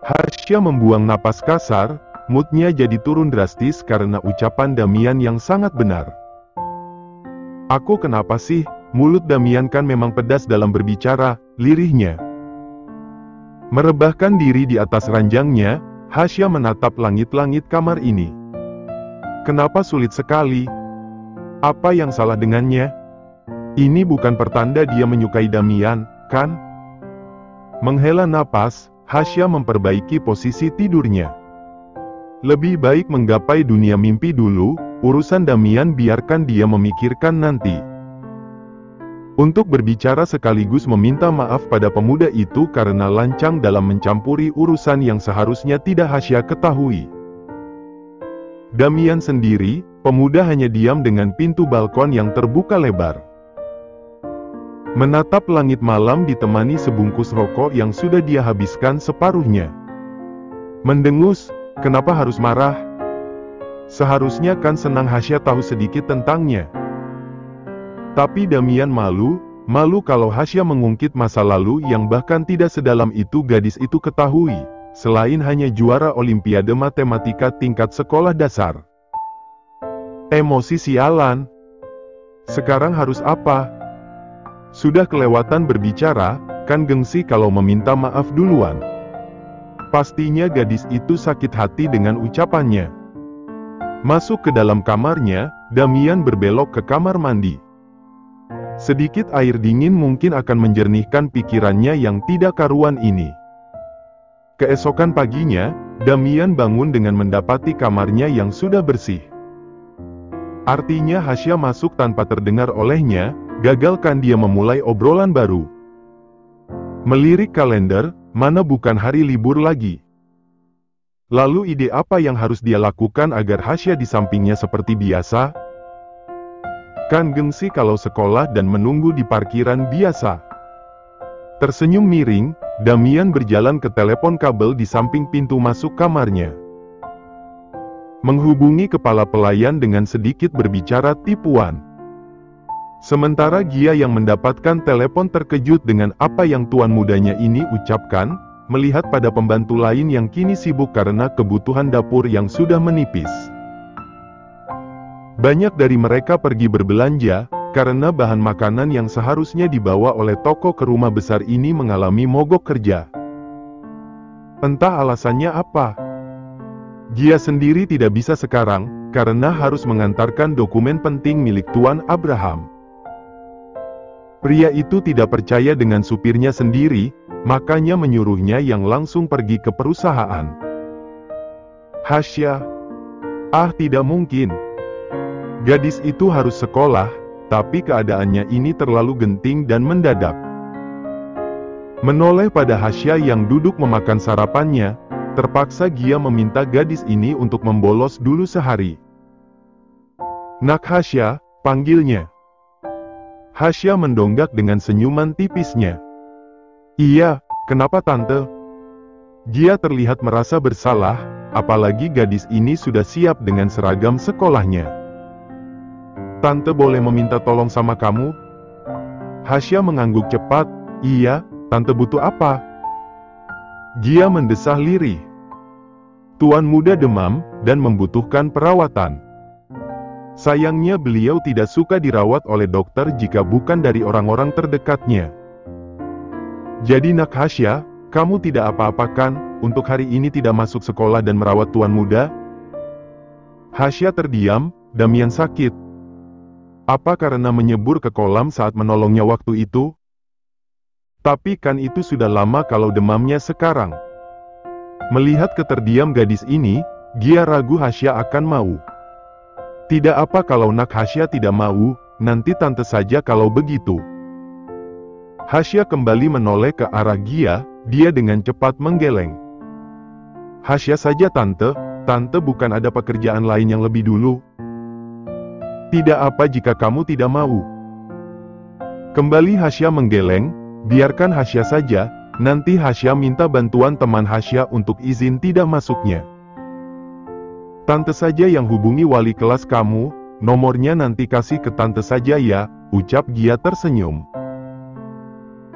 Hasya membuang napas kasar, moodnya jadi turun drastis karena ucapan Damian yang sangat benar. Aku kenapa sih? Mulut Damian kan memang pedas dalam berbicara, lirihnya. Merebahkan diri di atas ranjangnya, Hasya menatap langit-langit kamar ini. Kenapa sulit sekali? Apa yang salah dengannya? Ini bukan pertanda dia menyukai Damian, kan? Menghela napas, Hasya memperbaiki posisi tidurnya. Lebih baik menggapai dunia mimpi dulu, urusan Damian biarkan dia memikirkan nanti. Untuk berbicara sekaligus meminta maaf pada pemuda itu karena lancang dalam mencampuri urusan yang seharusnya tidak Hasya ketahui. Damian sendiri, pemuda hanya diam dengan pintu balkon yang terbuka lebar. Menatap langit malam ditemani sebungkus rokok yang sudah dia habiskan separuhnya. Mendengus, kenapa harus marah? Seharusnya kan senang Hasya tahu sedikit tentangnya. Tapi Damian malu kalau Hasya mengungkit masa lalu yang bahkan tidak sedalam itu gadis itu ketahui, selain hanya juara Olimpiade Matematika tingkat sekolah dasar. Emosi sialan. Sekarang harus apa? Sudah kelewatan berbicara, kan gengsi kalau meminta maaf duluan. Pastinya gadis itu sakit hati dengan ucapannya. Masuk ke dalam kamarnya, Damian berbelok ke kamar mandi. Sedikit air dingin mungkin akan menjernihkan pikirannya yang tidak karuan ini. Keesokan paginya, Damian bangun dengan mendapati kamarnya yang sudah bersih. Artinya Hasya masuk tanpa terdengar olehnya, gagalkan dia memulai obrolan baru. Melirik kalender, mana bukan hari libur lagi. Lalu ide apa yang harus dia lakukan agar Hasya di sampingnya seperti biasa? Kan gengsi kalau sekolah dan menunggu di parkiran biasa. Tersenyum miring, Damian berjalan ke telepon kabel di samping pintu masuk kamarnya. Menghubungi kepala pelayan dengan sedikit berbicara tipuan. Sementara Gia yang mendapatkan telepon terkejut dengan apa yang tuan mudanya ini ucapkan, melihat pada pembantu lain yang kini sibuk karena kebutuhan dapur yang sudah menipis. Banyak dari mereka pergi berbelanja, karena bahan makanan yang seharusnya dibawa oleh toko ke rumah besar ini mengalami mogok kerja. Entah alasannya apa. Gia sendiri tidak bisa sekarang, karena harus mengantarkan dokumen penting milik Tuan Abraham. Pria itu tidak percaya dengan supirnya sendiri, makanya menyuruhnya yang langsung pergi ke perusahaan. Hasya. Tidak mungkin. Gadis itu harus sekolah, tapi keadaannya ini terlalu genting dan mendadak. Menoleh pada Hasya yang duduk memakan sarapannya, terpaksa Gia meminta gadis ini untuk membolos dulu sehari. Nak Hasya, panggilnya. Hasya mendonggak dengan senyuman tipisnya. Iya, kenapa tante? Gia terlihat merasa bersalah, apalagi gadis ini sudah siap dengan seragam sekolahnya. Tante boleh meminta tolong sama kamu? Hasya mengangguk cepat. Iya, tante butuh apa? Gia mendesah lirih. Tuan muda demam, dan membutuhkan perawatan. Sayangnya beliau tidak suka dirawat oleh dokter jika bukan dari orang-orang terdekatnya. Jadi nak Hasya, kamu tidak apa-apa kan, untuk hari ini tidak masuk sekolah dan merawat tuan muda? Hasya terdiam, Damian sakit. Apa karena menyebur ke kolam saat menolongnya waktu itu? Tapi kan itu sudah lama kalau demamnya sekarang. Melihat keterdiam gadis ini, Gia ragu Hasya akan mau. Tidak apa kalau nak Hasya tidak mau, nanti tante saja kalau begitu. Hasya kembali menoleh ke arah Gia, dia dengan cepat menggeleng. Hasya saja tante, tante bukan ada pekerjaan lain yang lebih dulu? Tidak apa jika kamu tidak mau. Kembali Hasya menggeleng, biarkan Hasya saja, nanti Hasya minta bantuan teman Hasya untuk izin tidak masuknya. Tante saja yang hubungi wali kelas kamu, nomornya nanti kasih ke tante saja ya, ucap Gia tersenyum.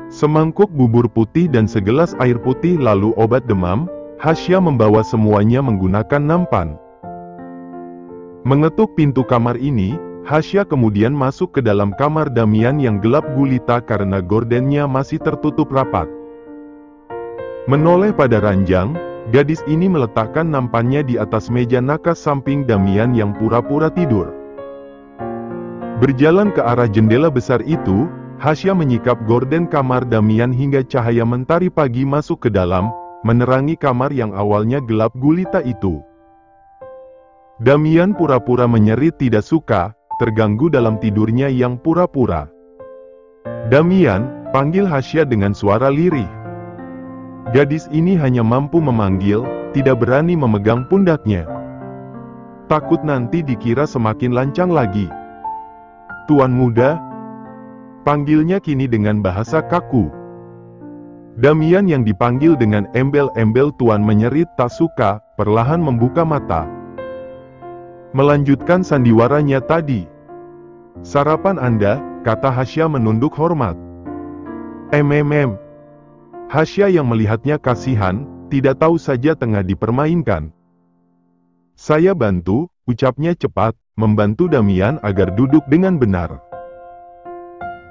Semangkuk bubur putih dan segelas air putih lalu obat demam, Hasya membawa semuanya menggunakan nampan. Mengetuk pintu kamar ini, Hasya kemudian masuk ke dalam kamar Damian yang gelap gulita karena gordennya masih tertutup rapat. Menoleh pada ranjang, gadis ini meletakkan nampannya di atas meja nakas samping Damian yang pura-pura tidur. Berjalan ke arah jendela besar itu, Hasya menyikap gorden kamar Damian hingga cahaya mentari pagi masuk ke dalam, menerangi kamar yang awalnya gelap gulita itu. Damian pura-pura menyerit tidak suka, terganggu dalam tidurnya yang pura-pura. "Damian," panggil Hasya dengan suara lirih. Gadis ini hanya mampu memanggil, tidak berani memegang pundaknya. Takut nanti dikira semakin lancang lagi. "Tuan muda," panggilnya kini dengan bahasa kaku. Damian yang dipanggil dengan embel-embel tuan menyerit tak suka, perlahan membuka mata. Melanjutkan sandiwaranya tadi. "Sarapan Anda," kata Hasya menunduk hormat. Hasya yang melihatnya kasihan, tidak tahu saja tengah dipermainkan. "Saya bantu," ucapnya cepat, membantu Damian agar duduk dengan benar.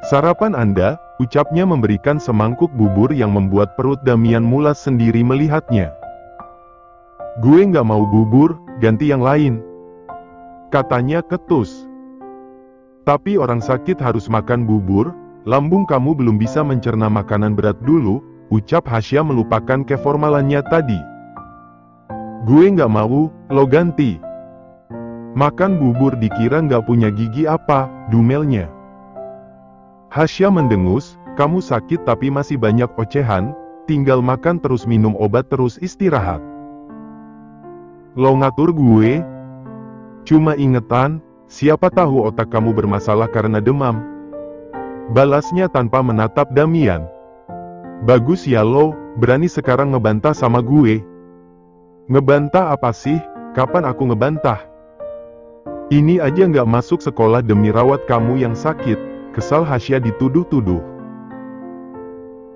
"Sarapan Anda," ucapnya memberikan semangkuk bubur yang membuat perut Damian mulas sendiri melihatnya. "Gue nggak mau bubur, ganti yang lain," katanya ketus. "Tapi orang sakit harus makan bubur, lambung kamu belum bisa mencerna makanan berat dulu," ucap Hasya melupakan keformalannya tadi. "Gue nggak mau, lo ganti." "Makan bubur dikira nggak punya gigi apa?" dumelnya. Hasya mendengus, "Kamu sakit tapi masih banyak ocehan, tinggal makan terus minum obat terus istirahat. Lo ngatur gue? Cuma ingetan, siapa tahu otak kamu bermasalah karena demam," balasnya tanpa menatap Damian. "Bagus ya lo, berani sekarang ngebantah sama gue." "Ngebantah apa sih? Kapan aku ngebantah? Ini aja nggak masuk sekolah demi rawat kamu yang sakit," kesal Hasya dituduh-tuduh.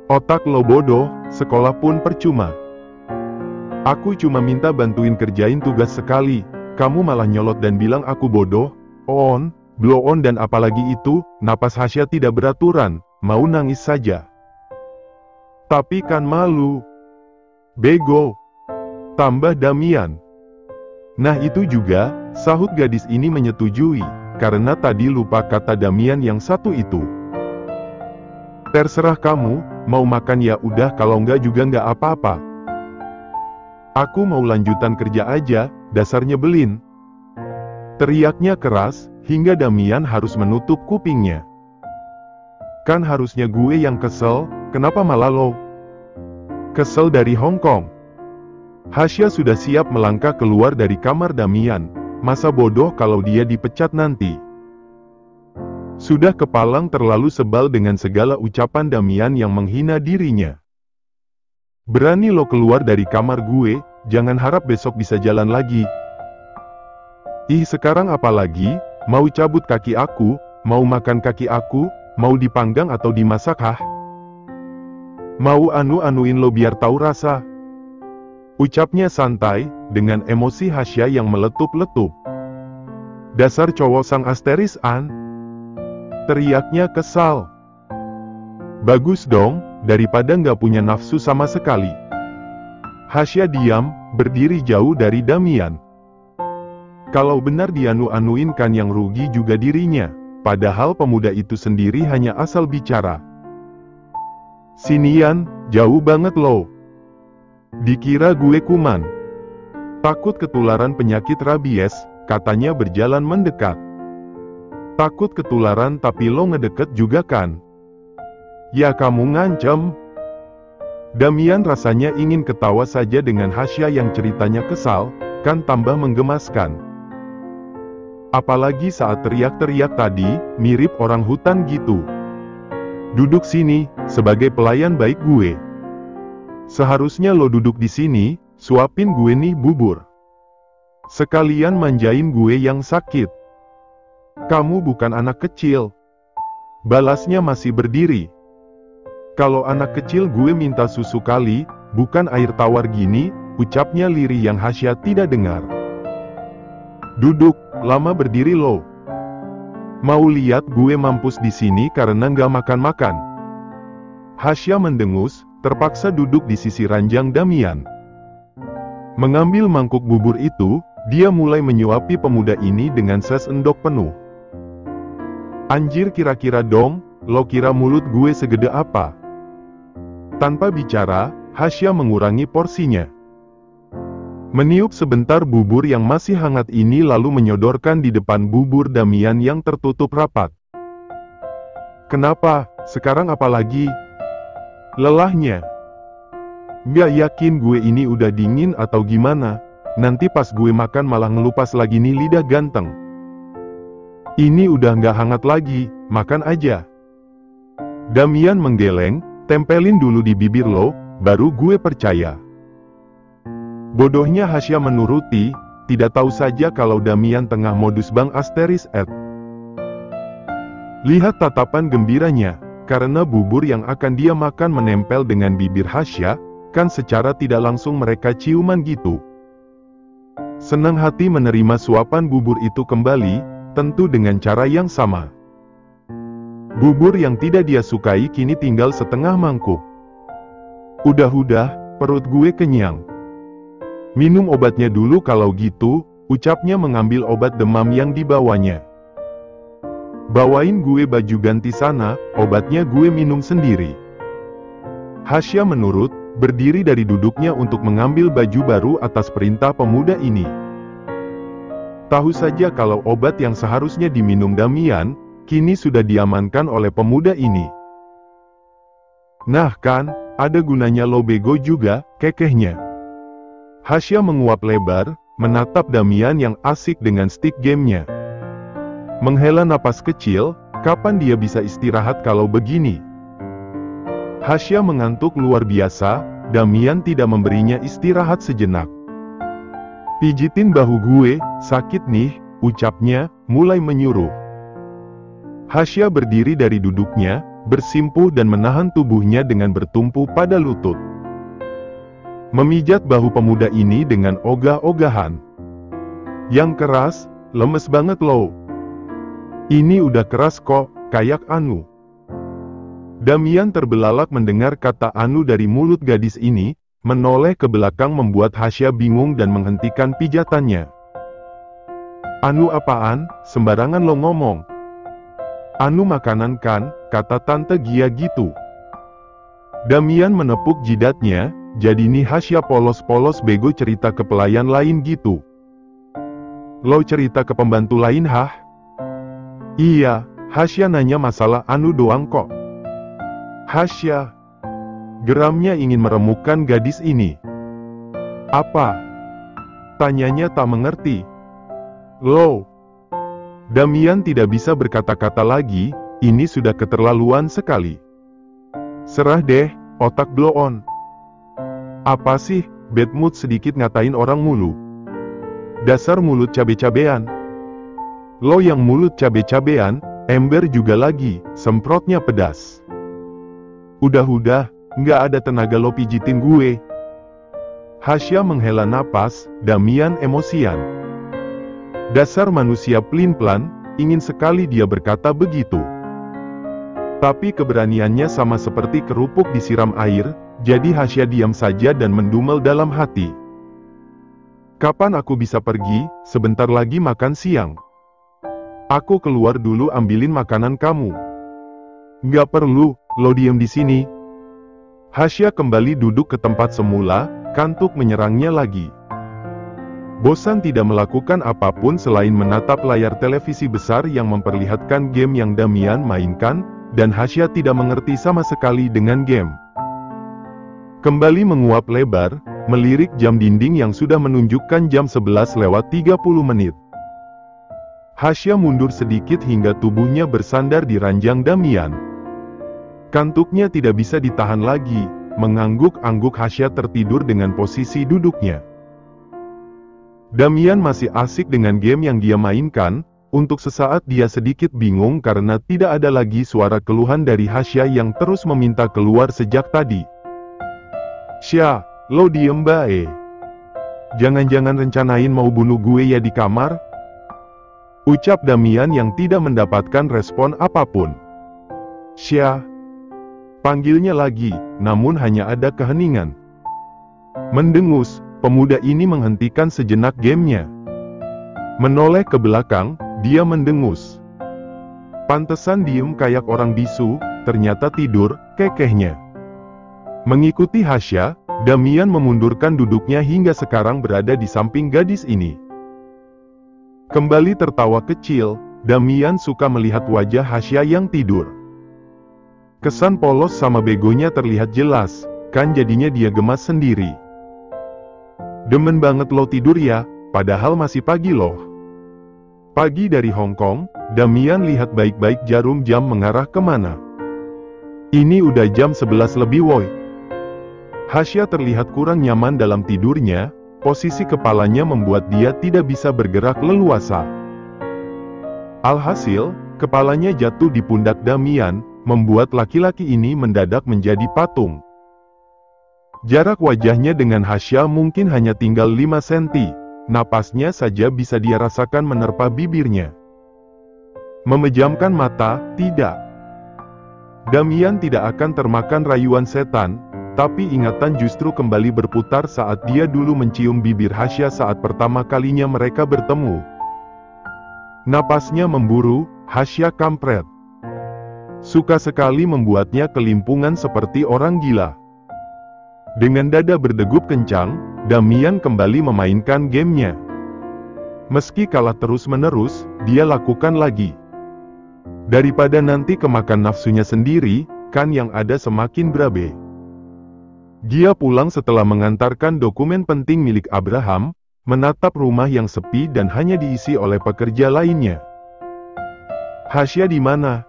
"Otak lo bodoh, sekolah pun percuma. Aku cuma minta bantuin kerjain tugas sekali, kamu malah nyolot dan bilang aku bodoh, on, blow on dan apalagi itu." Napas Hasya tidak beraturan, mau nangis saja. "Tapi kan malu." "Bego," tambah Damian. "Nah itu juga," sahut gadis ini menyetujui, karena tadi lupa kata Damian yang satu itu. "Terserah kamu, mau makan ya udah kalau enggak juga enggak apa-apa. Aku mau lanjutan kerja aja, dasar nyebelin," teriaknya keras, hingga Damian harus menutup kupingnya. "Kan harusnya gue yang kesel, kenapa malah lo kesel dari Hong Kong?" Hasya sudah siap melangkah keluar dari kamar Damian, masa bodoh kalau dia dipecat nanti. Sudah kepalang terlalu sebal dengan segala ucapan Damian yang menghina dirinya. "Berani lo keluar dari kamar gue, jangan harap besok bisa jalan lagi. Ih sekarang apa lagi, mau cabut kaki aku, mau makan kaki aku, mau dipanggang atau dimasak hah? Mau anu-anuin lo biar tahu rasa," ucapnya santai, dengan emosi Hasya yang meletup-letup. "Dasar cowok sang asteris an," teriaknya kesal. "Bagus dong, daripada nggak punya nafsu sama sekali." Hasya diam, berdiri jauh dari Damian. Kalau benar dianu-anuin kan yang rugi juga dirinya, padahal pemuda itu sendiri hanya asal bicara. "Sinian, jauh banget lo. Dikira gue kuman. Takut ketularan penyakit rabies," katanya berjalan mendekat. "Takut ketularan tapi lo ngedeket juga kan? Ya kamu ngancem." Damian rasanya ingin ketawa saja dengan Hasya yang ceritanya kesal, kan tambah menggemaskan. Apalagi saat teriak-teriak tadi, mirip orang hutan gitu. "Duduk sini, sebagai pelayan baik gue. Seharusnya lo duduk di sini, suapin gue nih bubur. Sekalian manjain gue yang sakit. Kamu bukan anak kecil," balasnya masih berdiri. "Kalau anak kecil gue minta susu kali, bukan air tawar gini," ucapnya lirih yang Hasya tidak dengar. Duduk, lama berdiri lo. Mau lihat gue mampus di sini karena nggak makan-makan? Hasya mendengus, terpaksa duduk di sisi ranjang Damian. Mengambil mangkuk bubur itu, dia mulai menyuapi pemuda ini dengan sesendok penuh. Anjir, kira-kira dong, lo kira mulut gue segede apa? Tanpa bicara, Hasya mengurangi porsinya. Meniup sebentar bubur yang masih hangat ini lalu menyodorkan di depan bubur Damian yang tertutup rapat. Kenapa, sekarang apa lagi? Lelahnya. Gak yakin gue ini udah dingin atau gimana, nanti pas gue makan malah ngelupas lagi nih lidah ganteng. Ini udah gak hangat lagi, makan aja. Damian menggeleng, tempelin dulu di bibir lo, baru gue percaya. Bodohnya Hasya menuruti, tidak tahu saja kalau Damian tengah modus Bang Asteris Ed. Lihat tatapan gembiranya, karena bubur yang akan dia makan menempel dengan bibir Hasya, kan secara tidak langsung mereka ciuman gitu. Senang hati menerima suapan bubur itu kembali, tentu dengan cara yang sama. Bubur yang tidak dia sukai kini tinggal setengah mangkuk. Udah, perut gue kenyang. Minum obatnya dulu kalau gitu, ucapnya mengambil obat demam yang dibawanya. Bawain gue baju ganti sana, obatnya gue minum sendiri. Hasya menurut, berdiri dari duduknya untuk mengambil baju baru atas perintah pemuda ini. Tahu saja kalau obat yang seharusnya diminum Damian, kini sudah diamankan oleh pemuda ini. Nah kan, ada gunanya lo bego juga, kekehnya. Hasya menguap lebar, menatap Damian yang asik dengan stick gamenya. Menghela napas kecil, kapan dia bisa istirahat kalau begini? Hasya mengantuk luar biasa, Damian tidak memberinya istirahat sejenak. Pijitin bahu gue, sakit nih, ucapnya, mulai menyuruh. Hasya berdiri dari duduknya, bersimpuh dan menahan tubuhnya dengan bertumpu pada lutut. Memijat bahu pemuda ini dengan ogah-ogahan. Yang keras, lemes banget lo. Ini udah keras kok, kayak anu. Damian terbelalak mendengar kata anu dari mulut gadis ini, menoleh ke belakang membuat Hasya bingung dan menghentikan pijatannya. Anu apaan, sembarangan lo ngomong. Anu makanan kan, kata Tante Gia gitu. Damian menepuk jidatnya, jadi nih Hasya polos-polos bego cerita ke pelayan lain gitu. Lo cerita ke pembantu lain hah? Iya, Hasya nanya masalah anu doang kok. Hasya. Geramnya ingin meremukkan gadis ini. Apa? Tanyanya tak mengerti. Lo. Damian tidak bisa berkata-kata lagi, ini sudah keterlaluan sekali. Serah deh, otak blow on. Apa sih, bad mood sedikit ngatain orang mulu. Dasar mulut cabe-cabean. Lo yang mulut cabe-cabean, ember juga lagi, semprotnya pedas. Udah, nggak ada tenaga lo pijitin gue. Hasya menghela napas, Damian emosian. Dasar manusia pelin-pelan, ingin sekali dia berkata begitu. Tapi keberaniannya sama seperti kerupuk disiram air, jadi Hasya diam saja dan mendumel dalam hati. Kapan aku bisa pergi, sebentar lagi makan siang. Aku keluar dulu ambilin makanan kamu. Nggak perlu, lo diem di sini. Hasya kembali duduk ke tempat semula, kantuk menyerangnya lagi. Bosan tidak melakukan apapun selain menatap layar televisi besar yang memperlihatkan game yang Damian mainkan, dan Hasya tidak mengerti sama sekali dengan game. Kembali menguap lebar, melirik jam dinding yang sudah menunjukkan jam 11:30. Hasya mundur sedikit hingga tubuhnya bersandar di ranjang Damian. Kantuknya tidak bisa ditahan lagi, mengangguk-angguk Hasya tertidur dengan posisi duduknya. Damian masih asik dengan game yang dia mainkan. Untuk sesaat dia sedikit bingung karena tidak ada lagi suara keluhan dari Hasya yang terus meminta keluar sejak tadi. Sya, lo diem bae. Jangan-jangan rencanain mau bunuh gue ya di kamar? Ucap Damian yang tidak mendapatkan respon apapun. Sya. Panggilnya lagi, namun hanya ada keheningan. Mendengus, pemuda ini menghentikan sejenak gamenya. Menoleh ke belakang, dia mendengus. Pantesan diem kayak orang bisu, ternyata tidur, kekehnya. Mengikuti Hasya, Damian memundurkan duduknya hingga sekarang berada di samping gadis ini. Kembali tertawa kecil, Damian suka melihat wajah Hasya yang tidur. Kesan polos sama begonya terlihat jelas, kan jadinya dia gemas sendiri. Demen banget lo tidur ya, padahal masih pagi loh. Pagi dari Hong Kong, Damian lihat baik-baik jarum jam mengarah kemana. Ini udah jam 11 lebih woi. Hasya terlihat kurang nyaman dalam tidurnya, posisi kepalanya membuat dia tidak bisa bergerak leluasa. Alhasil, kepalanya jatuh di pundak Damian, membuat laki-laki ini mendadak menjadi patung. Jarak wajahnya dengan Hasya mungkin hanya tinggal 5 cm, napasnya saja bisa dia rasakan menerpa bibirnya. Memejamkan mata, tidak. Damian tidak akan termakan rayuan setan, tapi ingatan justru kembali berputar saat dia dulu mencium bibir Hasya saat pertama kalinya mereka bertemu. Napasnya memburu, Hasya kampret. Suka sekali membuatnya kelimpungan seperti orang gila. Dengan dada berdegup kencang, Damian kembali memainkan gamenya. Meski kalah terus-menerus, dia lakukan lagi. Daripada nanti kemakan nafsunya sendiri, kan yang ada semakin berabe. Dia pulang setelah mengantarkan dokumen penting milik Abraham, menatap rumah yang sepi dan hanya diisi oleh pekerja lainnya. Hasya di mana?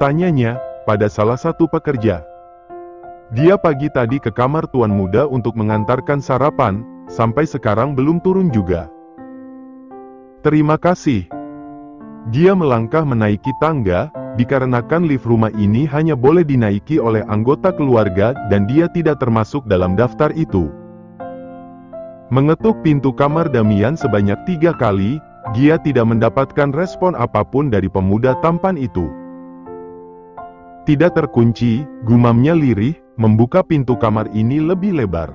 Tanyanya, pada salah satu pekerja. Dia pagi tadi ke kamar tuan muda untuk mengantarkan sarapan, sampai sekarang belum turun juga. Terima kasih. Dia melangkah menaiki tangga, dikarenakan lift rumah ini hanya boleh dinaiki oleh anggota keluarga dan dia tidak termasuk dalam daftar itu. Mengetuk pintu kamar Damian sebanyak 3 kali, dia tidak mendapatkan respon apapun dari pemuda tampan itu. Tidak terkunci, gumamnya lirih, membuka pintu kamar ini lebih lebar.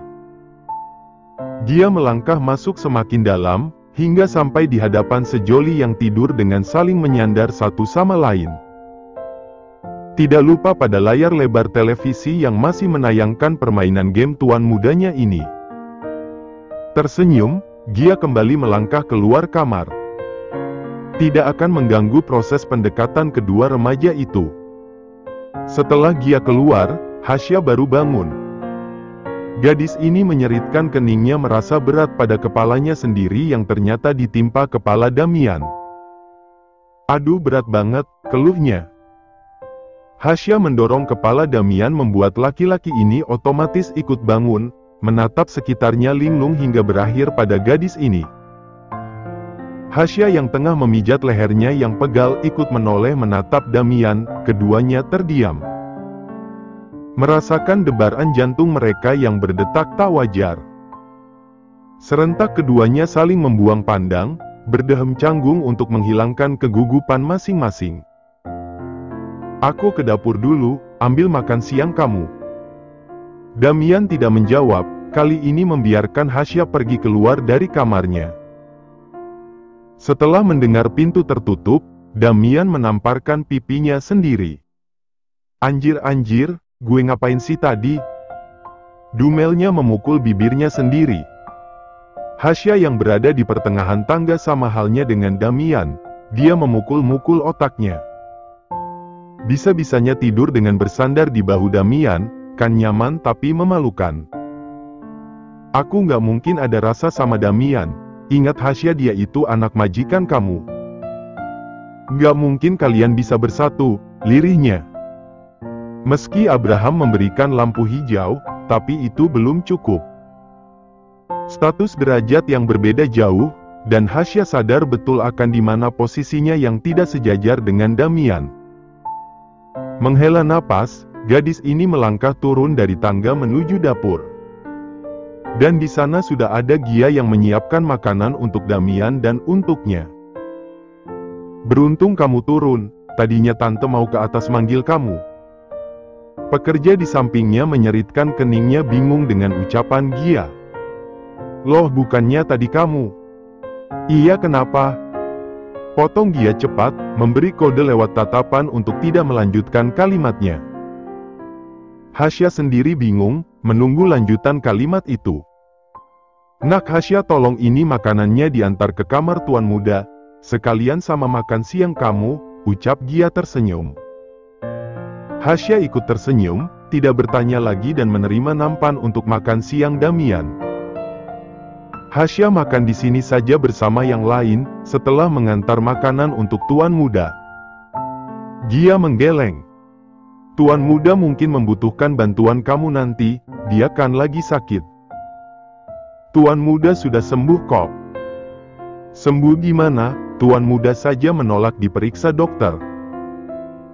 Dia melangkah masuk semakin dalam, hingga sampai di hadapan sejoli yang tidur dengan saling menyandar satu sama lain. Tidak lupa pada layar lebar televisi yang masih menayangkan permainan game tuan mudanya ini. Tersenyum, dia kembali melangkah keluar kamar. Tidak akan mengganggu proses pendekatan kedua remaja itu. Setelah dia keluar, Hasya baru bangun. Gadis ini menyeritkan keningnya merasa berat pada kepalanya sendiri yang ternyata ditimpa kepala Damian. Aduh berat banget, keluhnya. Hasya mendorong kepala Damian membuat laki-laki ini otomatis ikut bangun, menatap sekitarnya linglung hingga berakhir pada gadis ini. Hasya yang tengah memijat lehernya yang pegal ikut menoleh menatap Damian, keduanya terdiam. Merasakan debaran jantung mereka yang berdetak tak wajar. Serentak keduanya saling membuang pandang, berdehem canggung untuk menghilangkan kegugupan masing-masing. Aku ke dapur dulu, ambil makan siang kamu. Damian tidak menjawab, kali ini membiarkan Hasya pergi keluar dari kamarnya. Setelah mendengar pintu tertutup, Damian menamparkan pipinya sendiri. Anjir, gue ngapain sih tadi? Dumelnya memukul bibirnya sendiri. Hasya yang berada di pertengahan tangga sama halnya dengan Damian, dia memukul-mukul otaknya. Bisa-bisanya tidur dengan bersandar di bahu Damian, kan nyaman tapi memalukan. Aku nggak mungkin ada rasa sama Damian, ingat Hasya dia itu anak majikan kamu. Nggak mungkin kalian bisa bersatu, lirihnya. Meski Abraham memberikan lampu hijau, tapi itu belum cukup. Status derajat yang berbeda jauh, dan Hasya sadar betul akan di mana posisinya yang tidak sejajar dengan Damian. Menghela napas, gadis ini melangkah turun dari tangga menuju dapur. Dan di sana sudah ada Gia yang menyiapkan makanan untuk Damian dan untuknya. Beruntung kamu turun, tadinya tante mau ke atas manggil kamu. Pekerja di sampingnya menyeritkan keningnya bingung dengan ucapan Gia. Loh, bukannya tadi kamu? Iya, kenapa? Potong Gia cepat, memberi kode lewat tatapan untuk tidak melanjutkan kalimatnya. Hasya sendiri bingung, menunggu lanjutan kalimat itu. Nak Hasya, tolong ini makanannya diantar ke kamar tuan muda, sekalian sama makan siang kamu, ucap Gia tersenyum. Hasya ikut tersenyum, tidak bertanya lagi dan menerima nampan untuk makan siang Damian. Hasya makan di sini saja bersama yang lain, setelah mengantar makanan untuk tuan muda. Gia menggeleng. Tuan muda mungkin membutuhkan bantuan kamu nanti, dia kan lagi sakit. Tuan muda sudah sembuh kok. Sembuh gimana? Tuan muda saja menolak diperiksa dokter.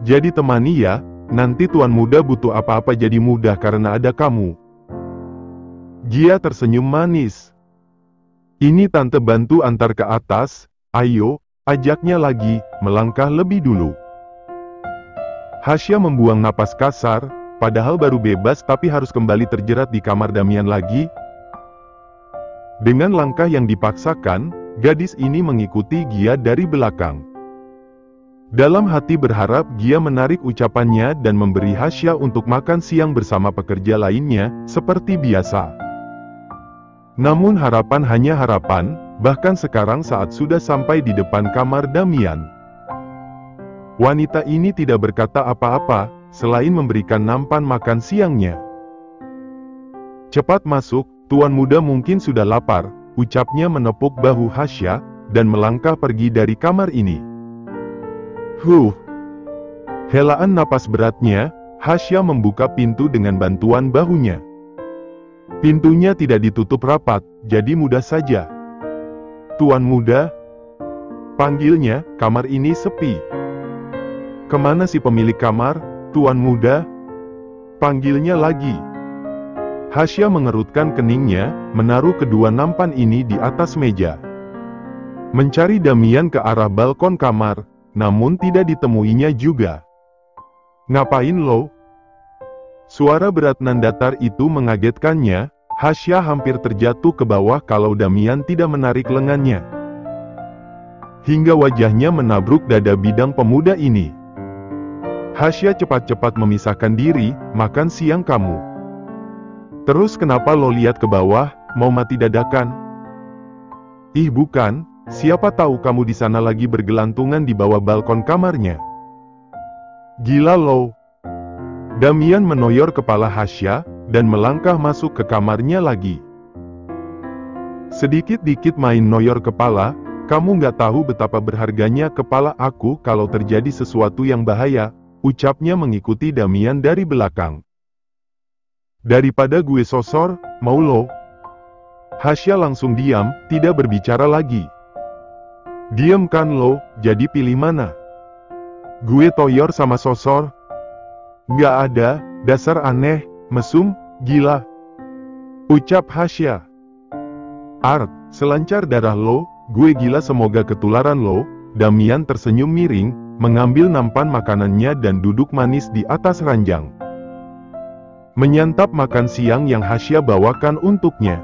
Jadi temani ya, nanti tuan muda butuh apa-apa jadi mudah karena ada kamu. Gia tersenyum manis. Ini tante bantu antar ke atas, ayo, ajaknya lagi, melangkah lebih dulu. Hasya membuang napas kasar, padahal baru bebas tapi harus kembali terjerat di kamar Damian lagi. Dengan langkah yang dipaksakan, gadis ini mengikuti Gia dari belakang. Dalam hati berharap Gia menarik ucapannya dan memberi Hasya untuk makan siang bersama pekerja lainnya, seperti biasa. Namun harapan hanya harapan, bahkan sekarang saat sudah sampai di depan kamar Damian. Wanita ini tidak berkata apa-apa, selain memberikan nampan makan siangnya. Cepat masuk, tuan muda mungkin sudah lapar, ucapnya menepuk bahu Hasya, dan melangkah pergi dari kamar ini. Helaan napas beratnya, Hasya membuka pintu dengan bantuan bahunya. Pintunya tidak ditutup rapat, jadi mudah saja. Tuan muda, panggilnya, kamar ini sepi. Kemana si pemilik kamar, tuan muda? Panggilnya lagi. Hasya mengerutkan keningnya, menaruh kedua nampan ini di atas meja. Mencari Damian ke arah balkon kamar, namun tidak ditemuinya juga. Ngapain lo? Suara berat nan datar itu mengagetkannya, Hasya hampir terjatuh ke bawah kalau Damian tidak menarik lengannya. Hingga wajahnya menabruk dada bidang pemuda ini. Hasya cepat-cepat memisahkan diri, makan siang kamu. Terus kenapa lo lihat ke bawah, mau mati dadakan? Ih bukan, siapa tahu kamu di sana lagi bergelantungan di bawah balkon kamarnya. Gila lo. Damian menoyor kepala Hasya, dan melangkah masuk ke kamarnya lagi. Sedikit-dikit main noyor kepala, kamu nggak tahu betapa berharganya kepala aku kalau terjadi sesuatu yang bahaya, ucapnya mengikuti Damian dari belakang. Daripada gue sosor, mau lo? Hasya langsung diam, tidak berbicara lagi. Diam kan lo, jadi pilih mana? Gue toyor sama sosor? Nggak ada, dasar aneh, mesum, gila. Ucap Hasya. Art, selancar darah lo, gue gila semoga ketularan lo. Damian tersenyum miring, mengambil nampan makanannya dan duduk manis di atas ranjang. Menyantap makan siang yang Hasya bawakan untuknya.